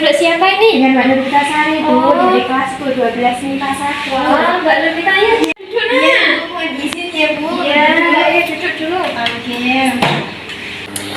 Mbak siapa ini? Dengan Mbak Nurita Sari Bu, Oh. dari kelas 12 MIPA 1. Oh, Mbak Nurita ya. Duduk Iya, nak. Bu, mau di sini ya Bu. Iya, ya duduk dulu. Oke.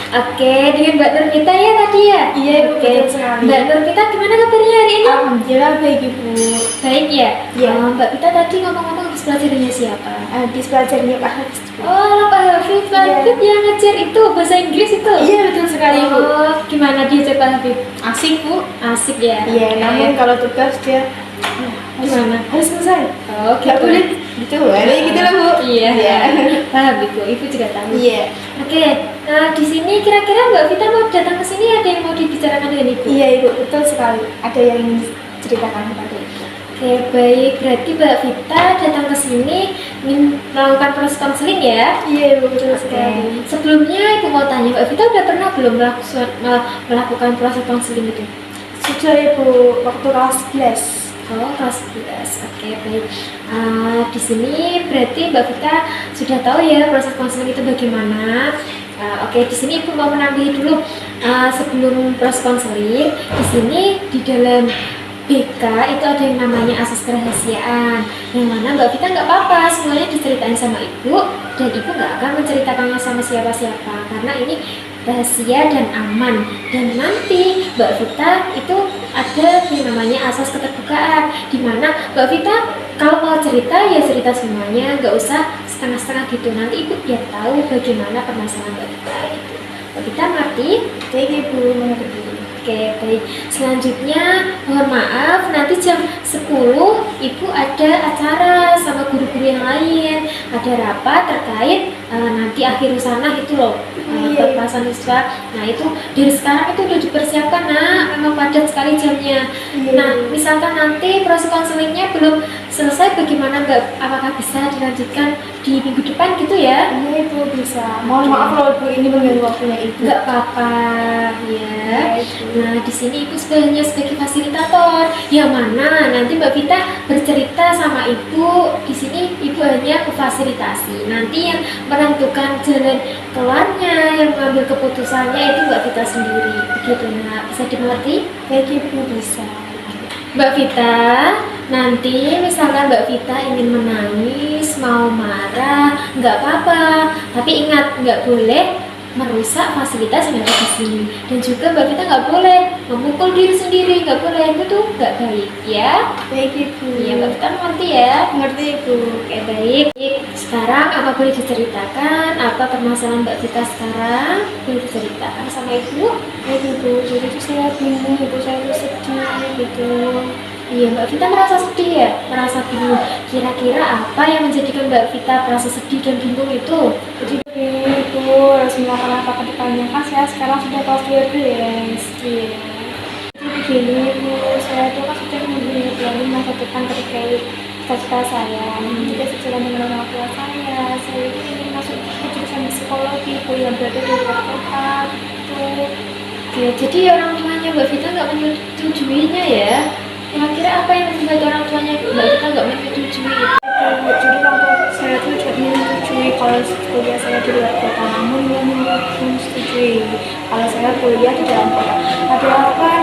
Oke, dengan Mbak Nurita ya tadi ya? Iya, Bu, Oke. betul sekali. Mbak Nurita gimana kabarnya hari ini? Alhamdulillah baik Ibu. Baik ya? Iya. Mbak Vita tadi ngomong-ngomong habis belajarnya siapa? Habis belajarnya Pak Hafiz. Oh, Pak Hafid. Pak Iya. Hafid yang ngajar itu bahasa Inggris itu? Iya, betul sekali Bu. Oh, gimana dia Pak Hafid? Asik Bu. Asik ya? Iya, namun kalau tugas dia Gimana? harus selesai. Oh, Gak boleh gitu, gitu lah Bu. Iya. Iya. Paham Ibu juga tahu. Iya. Oke, nah di sini kira-kira Mbak Vita mau datang ke sini ada yang mau dibicarakan dengan Ibu? Iya Ibu, betul sekali. Ada yang ingin ceritakan kepada Ibu. Oke, baik. Berarti Mbak Vita datang ke sini ingin melakukan proses konseling ya? Iya Ibu, betul Oke. sekali. Sebelumnya Ibu mau tanya, Mbak Vita udah pernah belum melakukan proses konseling itu? Sudah Ibu, waktu kelas 11. Oh, kelas 11. Oke, baik. Di sini berarti Mbak Vita sudah tahu ya proses konseling itu bagaimana. Oke, di sini Ibu mau menambahi dulu sebelum proses konseling. Di sini di dalam BK itu ada yang namanya asas kerahasiaan, yang mana Mbak Vita nggak apa-apa semuanya diceritain sama Ibu, dan Ibu nggak akan menceritakannya sama siapa-siapa karena ini rahasia dan aman. Dan nanti Mbak Vita itu ada yang namanya asas keterbukaan, di mana Mbak Vita kalau mau cerita ya cerita semuanya, nggak usah setengah-setengah gitu. Nanti Ibu biar tahu bagaimana permasalahan Mbak Vita itu. Mbak Vita ngerti? Baik Ibu, mengerti. Oke, baik. Selanjutnya, mohon maaf, nanti jam 10 Ibu ada acara sama guru-guru yang lain. Ada rapat terkait nanti akhir sana itu loh, Iya. pelepasan siswa. Nah, itu dari sekarang itu udah dipersiapkan, nak. Memang padat sekali jamnya. Iya. Nah, misalkan nanti proses konselingnya belum selesai, bagaimana Mbak? Apakah bisa dilanjutkan di minggu depan gitu ya? Iya Ibu, bisa. Mohon maaf kalau Ibu ini mengganggu waktunya Ibu. Nggak apa-apa, ya. Iya, Ibu. Nah, di sini Ibu sebenarnya sebagai fasilitator, yang mana nanti Mbak Vita bercerita sama Ibu. Di sini Ibu hanya memfasilitasi. Nanti yang menentukan jalan keluarnya, yang mengambil keputusannya itu Mbak Vita sendiri. Begitu, nah, bisa dimengerti? Baik Ibu, bisa. Mbak Vita, nanti misalkan Mbak Vita ingin menangis, mau marah, nggak apa-apa. Tapi ingat, nggak boleh merusak fasilitas yang ada di sini. Dan juga Mbak Vita nggak boleh memukul diri sendiri, nggak boleh, itu tuh nggak baik ya. Baik Ibu. Iya, Mbak Vita mengerti ya. Mengerti Ibu. Oke, baik. Sekarang apa boleh diceritakan? Apa permasalahan Mbak Vita sekarang? Boleh diceritakan sama Ibu? Baik Ibu, jadi itu saya bingung Ibu, saya tuh sedih gitu. Iya, Mbak Vita merasa sedih ya? Merasa bingung. Kira-kira apa yang menjadikan Mbak Vita merasa sedih dan bingung itu? Jadi Ibu harus melakukan apa ke depannya, kan saya sekarang sudah kelas 12. Iya. Jadi begini Ibu, saya tuh kan sudah mempunyai planning masa depan terkait cita-cita saya. Juga sejalan dengan orang tua saya itu ingin masuk ke jurusan psikologi Ibu yang berada di luar kota gitu. Oke, jadi orang tuanya Mbak Vita nggak menyetujuinya ya? Kira-kira apa yang membuat orang tuanya Mbak Vita nggak menyetujui? Jadi orang tua saya tuh juga menyetujui kalau kuliah saya di luar kota, namun belum setujui kalau saya kuliah di dalam kota. Padahal kan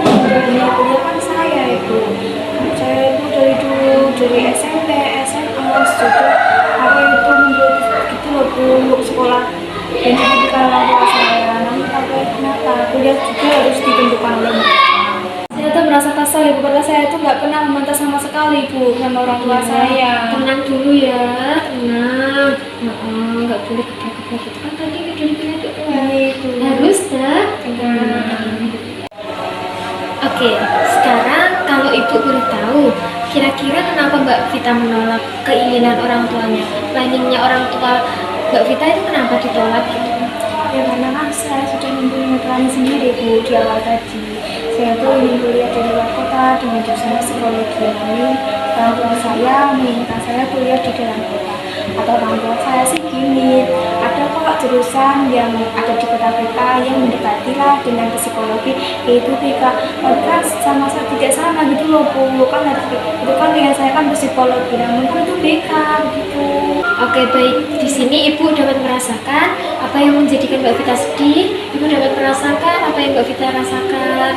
yang kuliah kan saya Ibu. Saya itu dari dulu, dari SMP, SMA, sudah aku itu menurut gitu loh Bu, untuk sekolah dan pendidikan orang tua saya. Namun sampai kenapa kuliah juga harus ditentukan oleh mereka. Saya tuh merasa kesal Ibu, karena saya itu nggak pernah membantah sama sekali Bu sama orang tua saya. Tenang dulu ya, tenang. Nggak boleh gebrak-gebrak gitu kan tadi udah dibilang gitu ya. Ibu. Harus dah. Oke, sekarang kalau Ibu boleh tahu, kira-kira kenapa Mbak Vita menolak keinginan orang tuanya? Planningnya orang tua Mbak Vita itu kenapa ditolak gitu? Ya karena kan saya sudah mempunyai planning sendiri Bu di awal tadi. Saya tuh ingin kuliah di luar kota dengan jurusan psikologi. Namun orang tua saya menginginkan saya kuliah di dalam kota. Atau orang tua saya sih gini, ada kok jurusan yang ada di kota kita yang mendekati lah dengan psikologi, yaitu BK. Tapi kan sama saya tidak sama gitu loh Bu. Kan harus itu kan dengan saya kan psikologi, namun kan itu BK begitu. Oke, baik. Di sini Ibu dapat merasakan apa yang menjadikan Mbak Vita sedih. Ibu dapat merasakan apa yang Mbak Vita rasakan.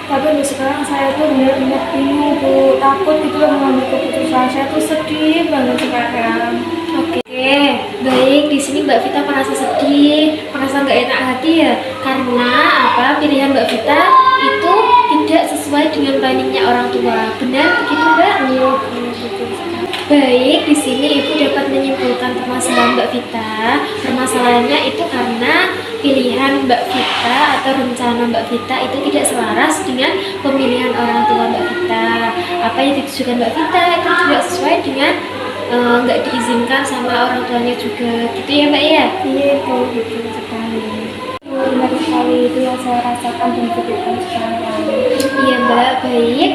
Tapi untuk sekarang saya tuh benar-benar bingung Bu, takut gitu loh mengambil keputusan. Saya tuh sedih banget sekarang. Oke, baik. Di sini Mbak Vita merasa sedih, merasa nggak enak hati ya, karena apa? Pilihan Mbak Vita itu tidak sesuai dengan planningnya orang tua. Benar begitu Mbak? Iya, betul sekali. Baik, di sini Ibu dapat menyimpulkan permasalahan Mbak Vita. Permasalahannya itu karena pilihan Mbak Vita atau rencana Mbak Vita itu tidak selaras dengan pemilihan orang tua Mbak Vita. Apa yang ditujukan Mbak Vita itu tidak sesuai dengan nggak diizinkan sama orang tuanya juga, gitu ya Mbak ya? Iya Bu, betul sekali. Benar sekali itu yang saya rasakan dan pikirkan sekarang. Iya Mbak, baik.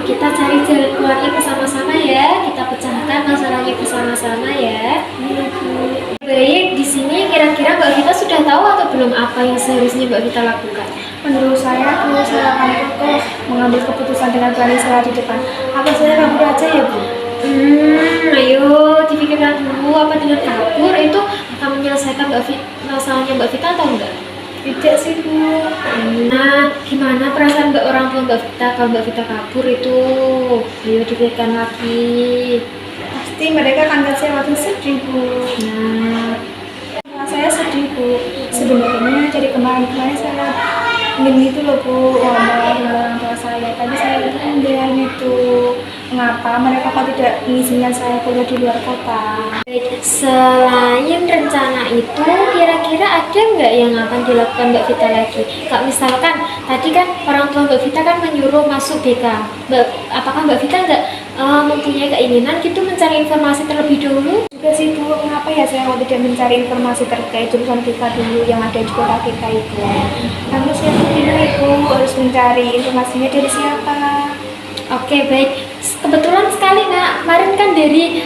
Kita cari jalan keluarnya bersama-sama ya. Kita pecahkan masalahnya bersama-sama ya. Iya Bu. Baik, di sini kira-kira Mbak Vita sudah tahu atau belum apa yang seharusnya Mbak Vita lakukan? Menurut saya Bu, saya akan kokoh mengambil keputusan dengan berani saya di depan. Apa saya kabur aja ya Bu? Ayo dipikirkan dulu, apa dengan kabur itu akan menyelesaikan masalahnya Mbak Vita atau enggak? Tidak sih Bu. Nah, gimana perasaan orang tua Mbak Vita kalau Mbak Vita kabur itu? Ayo dipikirkan lagi. Pasti mereka akan kecewa dan sedih Bu. Nah, Saya sedih Bu. Sebenarnya dari kemarin-kemarin saya ingin itu loh Bu, ngomong dengan orang tua saya. Tapi saya enggak itu. Mengapa mereka kok tidak mengizinkan saya kuliah di luar kota? baik, selain rencana itu, kira-kira ada nggak yang akan dilakukan Mbak Vita lagi? Kak, misalkan tadi kan orang tua Mbak Vita kan menyuruh masuk BK. Apakah Mbak Vita nggak mempunyai keinginan gitu mencari informasi terlebih dahulu? Juga sih Bu, mengapa ya saya kok tidak mencari informasi terkait jurusan BK dulu yang ada di kota kita itu? Namun saya tuh bingung Ibu, harus mencari informasinya dari siapa? Oke, baik. Kebetulan sekali Nak, kemarin kan dari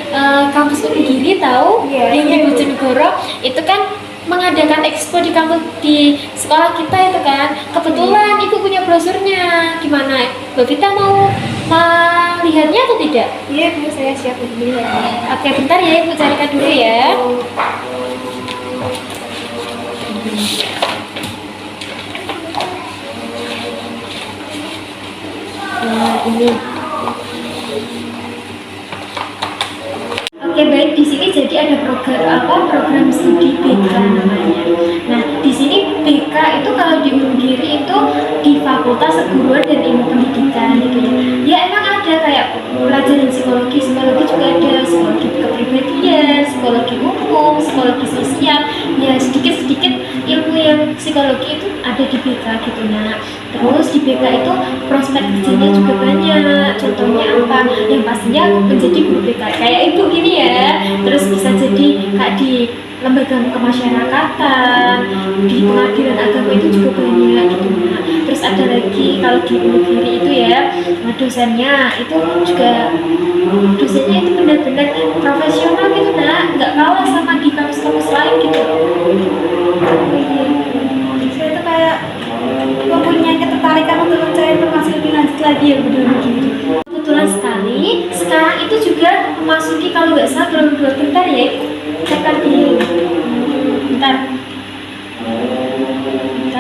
kampus Unigiri tahu Iya. yang di Bojonegoro itu kan mengadakan expo di kampus di sekolah kita itu kan. Kebetulan Ibu punya brosurnya. Gimana? Mbak Vita mau melihatnya atau tidak? Iya Bu, saya siap untuk melihatnya. Oke, bentar ya Ibu carikan dulu ya. Nah, ini. Oke, baik, di sini jadi ada program studi BK namanya. Nah, di sini BK itu kalau di Unigiri itu di Fakultas Keguruan dan Ilmu Pendidikan gitu ya. Ya emang ada kayak pelajaran psikologi juga ada, psikologi kepribadian, psikologi hukum, psikologi sosial. Ya sedikit-sedikit ilmu yang psikologi itu ada di BK gitu. Nah, terus di BK itu prospek kerjanya juga banyak. Contohnya apa? Yang pastinya menjadi guru BK kayak Ibu gini ya. Terus bisa jadi kayak di lembaga kemasyarakatan, di pengadilan agama itu juga banyak gitu. Nah, terus ada lagi kalau di Unigiri itu ya, dosennya itu juga dosennya itu benar-benar profesional gitu Nak, nggak kalah sama di kampus-kampus lain gitu. Saya tuh kayak mempunyai ketertarikan untuk mencari informasi lebih lanjut lagi ya Bu di Unigiri. Kebetulan sekali sekarang itu juga memasuki kalau nggak salah gelombang 2. Bentar ya, tekan di bentar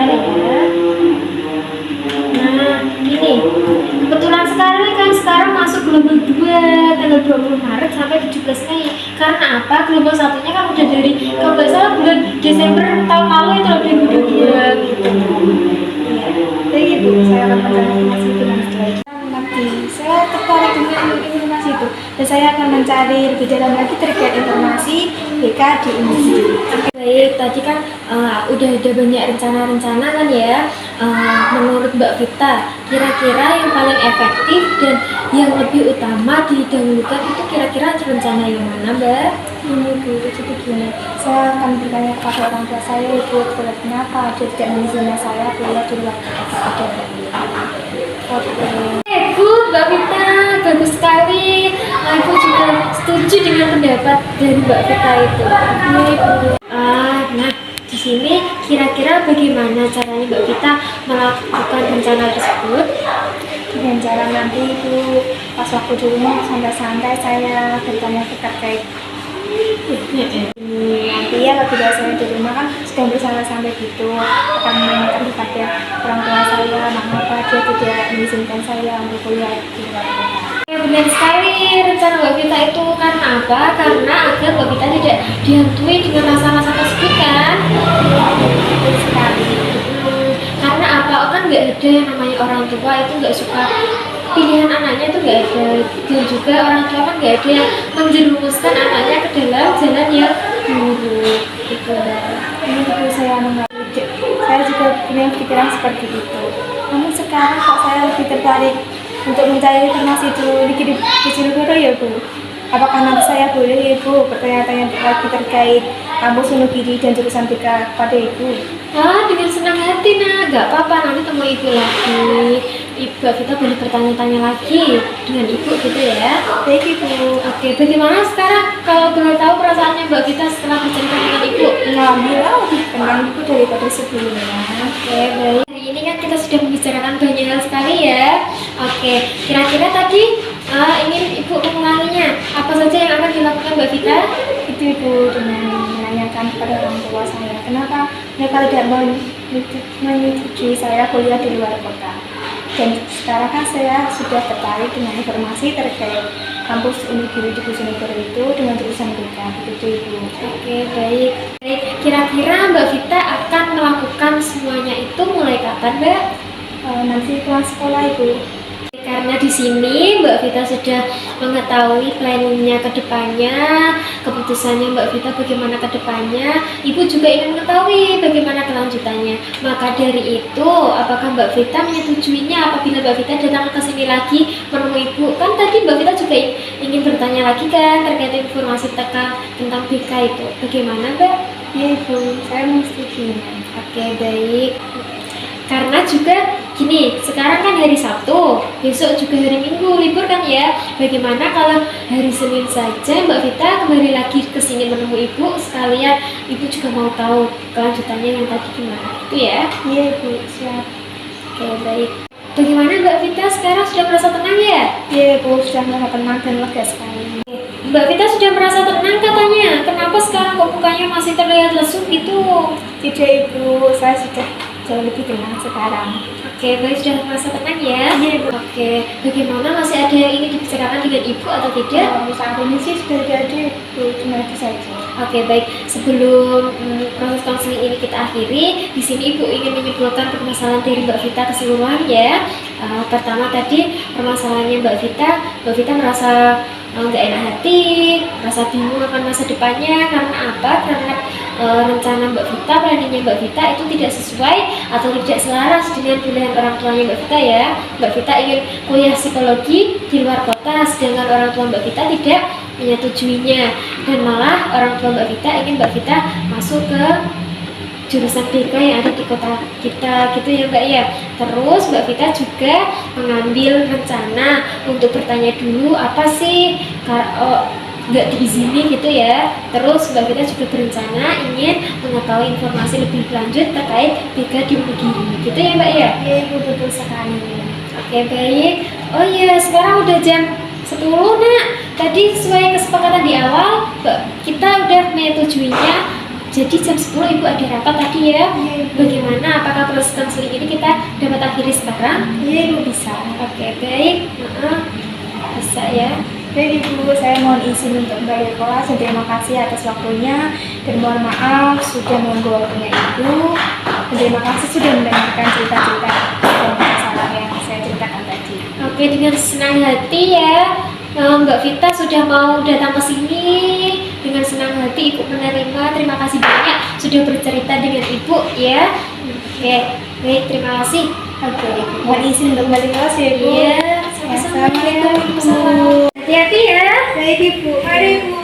ya. Nah, gini, kebetulan sekali kan sekarang masuk gelombang 2 tanggal 20 Maret sampai 17 Mei. Karena apa? Gelombang satunya kan udah dari kalau nggak salah bulan Desember tahun lalu itu udah 2022 gitu. Jadi Bu, saya akan mencari informasi itu lanjut lagi. Nanti saya tertarik dengan informasi itu dan saya akan mencari lebih dalam lagi terkait informasi BK di Unigiri. Baik, tadi kan udah ada banyak rencana-rencana kan ya. Menurut Mbak Vita, kira-kira yang paling efektif dan yang lebih utama didahulukan itu kira-kira rencana yang mana Mbak? Ini Bu, jadi begini, saya akan bertanya kepada orang tua saya Ibu, kenapa dia tidak mengizinkan saya kuliah di luar kota. Ibu, Mbak Vita, bagus sekali. Ibu juga setuju dengan pendapat dari Mbak Vita itu. Nah, di sini kira-kira bagaimana caranya Mbak Vita melakukan rencana tersebut? Dengan cara nanti Ibu pas waktu di rumah santai-santai saya bertanya terkait Nanti ya ketika saya di rumah kan sedang bersama-sama gitu akan menanyakan kepada orang tua saya mengapa dia tidak mengizinkan saya untuk kuliah di luar kota. Ya, benar sekali, rencana Mbak Vita itu karena apa? Karena agar Mbak Vita tidak dihantui dengan rasa-rasa tersebut kan? Betul sekali. Karena apa? Kan nggak ada yang namanya orang tua itu nggak suka pilihan anaknya itu nggak ada, dan juga orang tua kan nggak ada yang menjerumuskan anaknya ke dalam jalan yang buruk gitu. Ini betul saya mengerti. Saya juga punya pikiran seperti itu. Namun sekarang kok saya lebih tertarik untuk mencari informasi dulu di Bojonegoro ya Bu. Apakah nanti saya boleh ya Bu bertanya-tanya lagi terkait kampus Wonogiri dan jurusan BK pada Ibu? Dengan senang hati nak, nggak apa-apa, nanti temu ibu lagi. Ibu kita boleh bertanya-tanya lagi dengan ibu gitu ya. Baik Ibu. Oke, bagaimana sekarang kalau boleh tahu perasaannya Mbak Vita setelah bercerita dengan ibu? Alhamdulillah lebih tenang Ibu daripada sebelumnya. Oke, baik. Hari ini kan kita sudah membicarakan banyak hal sekali ya. Oke, kira-kira tadi ingin ibu mengulanginya. Apa saja yang akan dilakukan Mbak Vita? Itu Ibu dengan menanyakan kepada orang tua saya kenapa mereka tidak menyetujui saya kuliah di luar kota. Dan sekarang kan saya sudah tertarik dengan informasi terkait kampus Wonogiri di Bojonegoro itu dengan jurusan BK. Begitu Ibu. Oke, baik. Baik, kira-kira Mbak Vita akan melakukan semuanya itu mulai kapan, Mbak? Nanti pulang sekolah Ibu. Karena di sini Mbak Vita sudah mengetahui planningnya ke depannya, keputusannya Mbak Vita bagaimana ke depannya, Ibu juga ingin mengetahui bagaimana kelanjutannya. Maka dari itu, apakah Mbak Vita menyetujuinya apabila Mbak Vita datang ke sini lagi menemui Ibu? Kan tadi Mbak Vita juga ingin bertanya lagi kan terkait informasi tentang BK itu. Bagaimana Mbak? Iya Ibu, saya menyetujuinya. Oke, baik. Karena juga gini, sekarang kan hari Sabtu, besok juga hari Minggu, libur kan ya. Bagaimana kalau hari Senin saja Mbak Vita kembali lagi ke sini menemui Ibu, sekalian Ibu juga mau tahu kelanjutannya yang tadi gimana, gitu ya? Iya Ibu, siap. Oke, baik. Bagaimana Mbak Vita sekarang sudah merasa tenang ya? Iya Ibu, sudah merasa tenang dan lega sekali. Mbak Vita sudah merasa tenang katanya. Kenapa sekarang kok mukanya masih terlihat lesu gitu? Tidak Ibu, saya sudah jauh lebih tenang sekarang. Oke, baik, sudah merasa tenang ya? Iya Ibu. Oke, bagaimana masih ada yang ingin dibicarakan dengan Ibu atau tidak? Saat ini sih sudah tidak ada Ibu, cuma itu saja. Oke, baik. Sebelum proses konseling ini kita akhiri, di sini Ibu ingin menyimpulkan permasalahan dari Mbak Vita keseluruhan ya. Pertama tadi permasalahannya Mbak Vita merasa nggak enak hati, merasa bingung akan masa depannya. Karena apa? Karena rencana Mbak Vita, planningnya Mbak Vita itu tidak sesuai atau tidak selaras dengan pilihan orang tuanya Mbak Vita ya. Mbak Vita ingin kuliah psikologi di luar kota, sedangkan orang tua Mbak Vita tidak menyetujuinya, dan malah orang tua Mbak Vita ingin Mbak Vita masuk ke jurusan BK yang ada di kota kita gitu ya Mbak ya. Terus Mbak Vita juga mengambil rencana untuk bertanya dulu apa sih nggak diizini gitu ya. Terus Mbak Vita juga berencana ingin mengetahui informasi lebih lanjut terkait BK di Wonogiri gitu ya Mbak ya. Iya Ibu, betul sekali. Oke, baik. Oh iya, sekarang udah jam 10 nak. Tadi sesuai kesepakatan di awal kita udah menyetujuinya. Jadi jam 10 Ibu ada rapat tadi ya. Bagaimana? Apakah proses konseling ini kita dapat akhiri sekarang? Iya Ibu, bisa. Oke, baik. Bisa ya. Baik Ibu, saya mohon izin untuk kembali ke kelas dan terima kasih atas waktunya dan mohon maaf sudah mengganggu waktunya Ibu. Dan terima kasih sudah mendengarkan cerita-cerita dan masalah yang saya ceritakan tadi. Oke, dengan senang hati ya. Mbak Vita sudah mau datang ke sini. Dengan senang hati Ibu menerima. Terima kasih banyak sudah bercerita dengan Ibu ya. Oke, baik, terima kasih. Oke, mohon izin untuk kembali ke kelas ya Ibu. Iya, Assalamualaikum. Hati-hati ya. Baik Ibu. Mari Ibu.